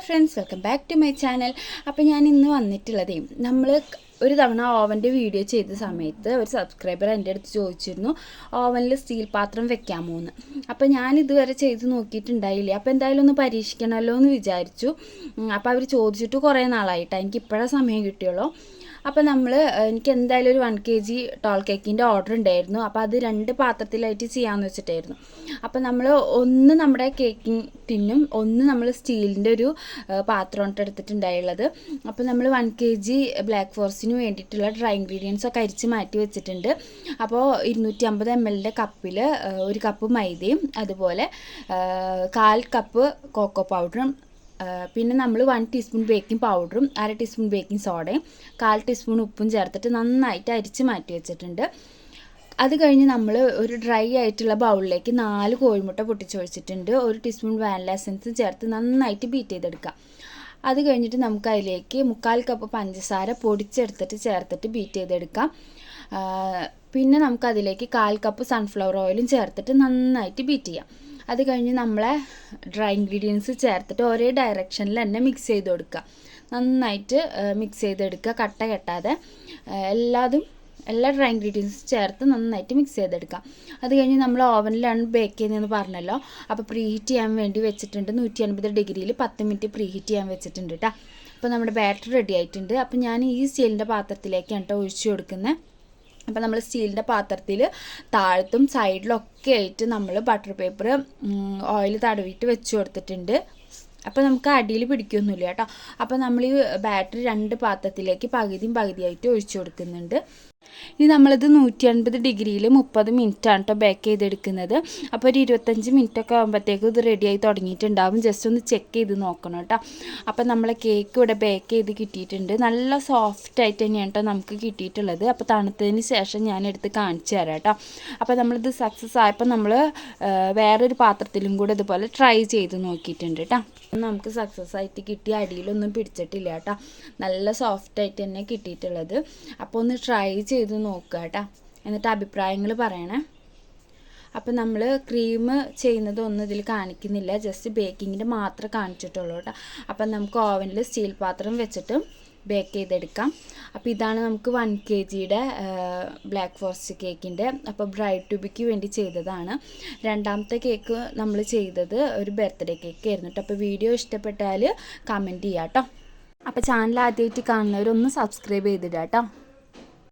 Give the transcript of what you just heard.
Friends, welcome back to my channel. അപ്പോൾ ഞാൻ ഇന്ന് വന്നിട്ടുള്ളതേ, നമ്മൾ ഒരു തവണ ഓവൻ്റെ വീഡിയോ ചെയ്ത സമയത്ത് ഒരു സബ്സ്ക്രൈബർ എൻ്റെ അടുത്ത് ചോദിച്ചിരുന്നു ഓവനിൽ സ്റ്റീൽ പാത്രം വെക്കാമോ എന്ന്. അപ്പോൾ ഞാൻ ഇതുവരെ ചെയ്ത് നോക്കിയിട്ടുണ്ടായില്ല. അപ്പോൾ എന്തായാലും ഒന്ന് പരീക്ഷിക്കണമല്ലോ എന്ന് വിചാരിച്ചു. അപ്പോൾ അവർ ചോദിച്ചിട്ട് കുറേ നാളായിട്ടാണ്, എനിക്ക് ഇപ്പോഴാണ് സമയം കിട്ടിയുള്ളൂ. അപ്പോൾ എനിക്ക് എന്തായാലും ഒരു 1 kg ടോൾ കേക്കിൻ്റെ ഓർഡർ ഉണ്ടായിരുന്നു. അപ്പോൾ അത് 2 പാത്രത്തിലായിട്ട് ചെയ്യാമെന്ന് വെച്ചിട്ടായിരുന്നു. അപ്പോൾ നമ്മൾ ഒന്ന് നമ്മുടെ കേക്കിംഗ് ടിന്നും ഒന്ന് നമ്മൾ സ്റ്റീലിൻ്റെ ഒരു പാത്രം എടുത്തിട്ടുണ്ടായുള്ളത്. അപ്പോൾ നമ്മൾ 1 kg ബ്ലാക്ക് ഫോറസ്റ്റിന് വേണ്ടിയിട്ടുള്ള ഡ്രൈ ഇൻഗ്രീഡിയൻസ് ഒക്കെ അരിച്ച് മാറ്റി വെച്ചിട്ടുണ്ട്. അപ്പോൾ 250 ml കപ്പിൽ 1 കപ്പ് മൈദയും അതുപോലെ 1/4 കപ്പ് കോക്കോ പൗഡറും, പിന്നെ നമ്മൾ 1 ടീസ്പൂൺ ബേക്കിംഗ് പൗഡറും 1/2 ടീസ്പൂൺ ബേക്കിംഗ് സോഡയും 1/4 ടീസ്പൂൺ ഉപ്പും ചേർത്തിട്ട് നന്നായിട്ട് അരിച്ച് മാറ്റി വെച്ചിട്ടുണ്ട്. അത് കഴിഞ്ഞ് നമ്മൾ ഒരു ഡ്രൈ ആയിട്ടുള്ള ബൗളിലേക്ക് 4 കോഴിമുട്ട പൊട്ടിച്ചൊഴിച്ചിട്ടുണ്ട്. 1 ടീസ്പൂൺ വാനില എസൻസ് ചേർത്ത് നന്നായിട്ട് ബീറ്റ് ചെയ്തെടുക്കാം. അത് കഴിഞ്ഞിട്ട് നമുക്ക് അതിലേക്ക് 1/4 കപ്പ് പഞ്ചസാര പൊടിച്ചെടുത്തിട്ട് ചേർത്തിട്ട് ബീറ്റ് ചെയ്തെടുക്കാം. പിന്നെ നമുക്കതിലേക്ക് 1/4 കപ്പ് സൺഫ്ലവർ ഓയിലും ചേർത്തിട്ട് നന്നായിട്ട് ബീറ്റ് ചെയ്യാം. അത് കഴിഞ്ഞ് നമ്മളെ ഡ്രൈ ഇൻഗ്രീഡിയൻസ് ചേർത്തിട്ട് ഒരേ ഡയറക്ഷനിൽ തന്നെ മിക്സ് ചെയ്ത് കൊടുക്കുക. നന്നായിട്ട് മിക്സ് ചെയ്തെടുക്കുക, കട്ട കെട്ടാതെ എല്ലാ ഡ്രൈ ഇൻഗ്രീഡിയൻസും ചേർത്ത് നന്നായിട്ട് മിക്സ് ചെയ്തെടുക്കാം. അത് കഴിഞ്ഞ് നമ്മൾ ഓവനിലാണ് ബേക്ക് ചെയ്യുന്നതെന്ന് പറഞ്ഞല്ലോ. അപ്പോൾ പ്രീ ഹീറ്റ് ചെയ്യാൻ വേണ്ടി വെച്ചിട്ടുണ്ട്. 180 ഡിഗ്രിയിൽ 10 മിനിറ്റ് പ്രീ ഹീറ്റ് ചെയ്യാൻ വെച്ചിട്ടുണ്ട് കേട്ടോ. അപ്പോൾ നമ്മുടെ ബാറ്റർ റെഡി ആയിട്ടുണ്ട്. അപ്പോൾ ഞാൻ ഈ സ്റ്റീലിൻ്റെ പാത്രത്തിലേക്കാണ് കേട്ടോ ഒഴിച്ചു കൊടുക്കുന്നത്. അപ്പോൾ നമ്മൾ സ്റ്റീലിൻ്റെ പാത്രത്തിൽ താഴത്തും സൈഡിലൊക്കെ ആയിട്ട് നമ്മൾ ബട്ടർ പേപ്പർ ഓയിൽ തടവിയിട്ട് വെച്ച് കൊടുത്തിട്ടുണ്ട്. അപ്പോൾ നമുക്ക് അടിയിൽ പിടിക്കൊന്നുമില്ല കേട്ടോ. അപ്പോൾ നമ്മൾ ഈ ബാറ്ററി 2 പാത്രത്തിലേക്ക് പകുതിയായിട്ട് ഒഴിച്ചു കൊടുക്കുന്നുണ്ട്. ഇനി നമ്മളിത് 180 ഡിഗ്രിയിൽ 30 മിനിറ്റാണ് കേട്ടോ ബേക്ക് ചെയ്തെടുക്കുന്നത്. അപ്പോൾ ഒരു 25 മിനിറ്റൊക്കെ ആകുമ്പോഴത്തേക്കും ഇത് റെഡിയായി തുടങ്ങിയിട്ടുണ്ടാവും. ജസ്റ്റ് ഒന്ന് ചെക്ക് ചെയ്ത് നോക്കണം കേട്ടോ. അപ്പോൾ നമ്മളെ കേക്ക് ഇവിടെ ബേക്ക് ചെയ്ത് കിട്ടിയിട്ടുണ്ട്. നല്ല സോഫ്റ്റായിട്ട് തന്നെയാണ് കേട്ടോ നമുക്ക് കിട്ടിയിട്ടുള്ളത്. അപ്പോൾ തണുത്തതിന് ശേഷം ഞാനെടുത്ത് കാണിച്ചു തരാം കേട്ടോ. അപ്പോൾ നമ്മളിത് സക്സസ് ആയപ്പോൾ നമ്മൾ വേറൊരു പാത്രത്തിലും കൂടെ ഇതുപോലെ ട്രൈ ചെയ്ത് നോക്കിയിട്ടുണ്ട് കേട്ടോ. നമുക്ക് സക്സസ് ആയിട്ട് കിട്ടി, അടിയിലൊന്നും പിടിച്ചിട്ടില്ല കേട്ടോ. നല്ല സോഫ്റ്റായിട്ട് തന്നെ കിട്ടിയിട്ടുള്ളത്. അപ്പോൾ ഒന്ന് ട്രൈ ചെയ്ത് നോക്കുക കേട്ടോ, എന്നിട്ട് അഭിപ്രായങ്ങൾ പറയണേ. അപ്പോൾ നമ്മൾ ക്രീം ചെയ്യുന്നതൊന്നും ഇതിൽ കാണിക്കുന്നില്ല, ജസ്റ്റ് ബേക്കിങ്ങിൻ്റെ മാത്രമേ കാണിച്ചിട്ടുള്ളൂ കേട്ടോ. അപ്പം നമുക്ക് ഓവനിൽ സ്റ്റീൽ പാത്രം വെച്ചിട്ട് ബേക്ക് ചെയ്തെടുക്കാം. അപ്പോൾ ഇതാണ് നമുക്ക് 1 kgയുടെ ബ്ലാക്ക് ഫോറസ്റ്റ് കേക്കിൻ്റെ. അപ്പോൾ ബ്രൈഡ് ടു ബിക്ക് വേണ്ടി ചെയ്തതാണ്. രണ്ടാമത്തെ കേക്ക് നമ്മൾ ചെയ്തത് ഒരു ബർത്ത്ഡേ കേക്ക് ആയിരുന്നു കേട്ടോ. അപ്പോൾ വീഡിയോ ഇഷ്ടപ്പെട്ടാൽ കമൻറ്റ് ചെയ്യാം കേട്ടോ. അപ്പോൾ ചാനൽ ആദ്യമായിട്ട് കാണുന്നവരൊന്ന് സബ്സ്ക്രൈബ് ചെയ്തിടാം കേട്ടോ.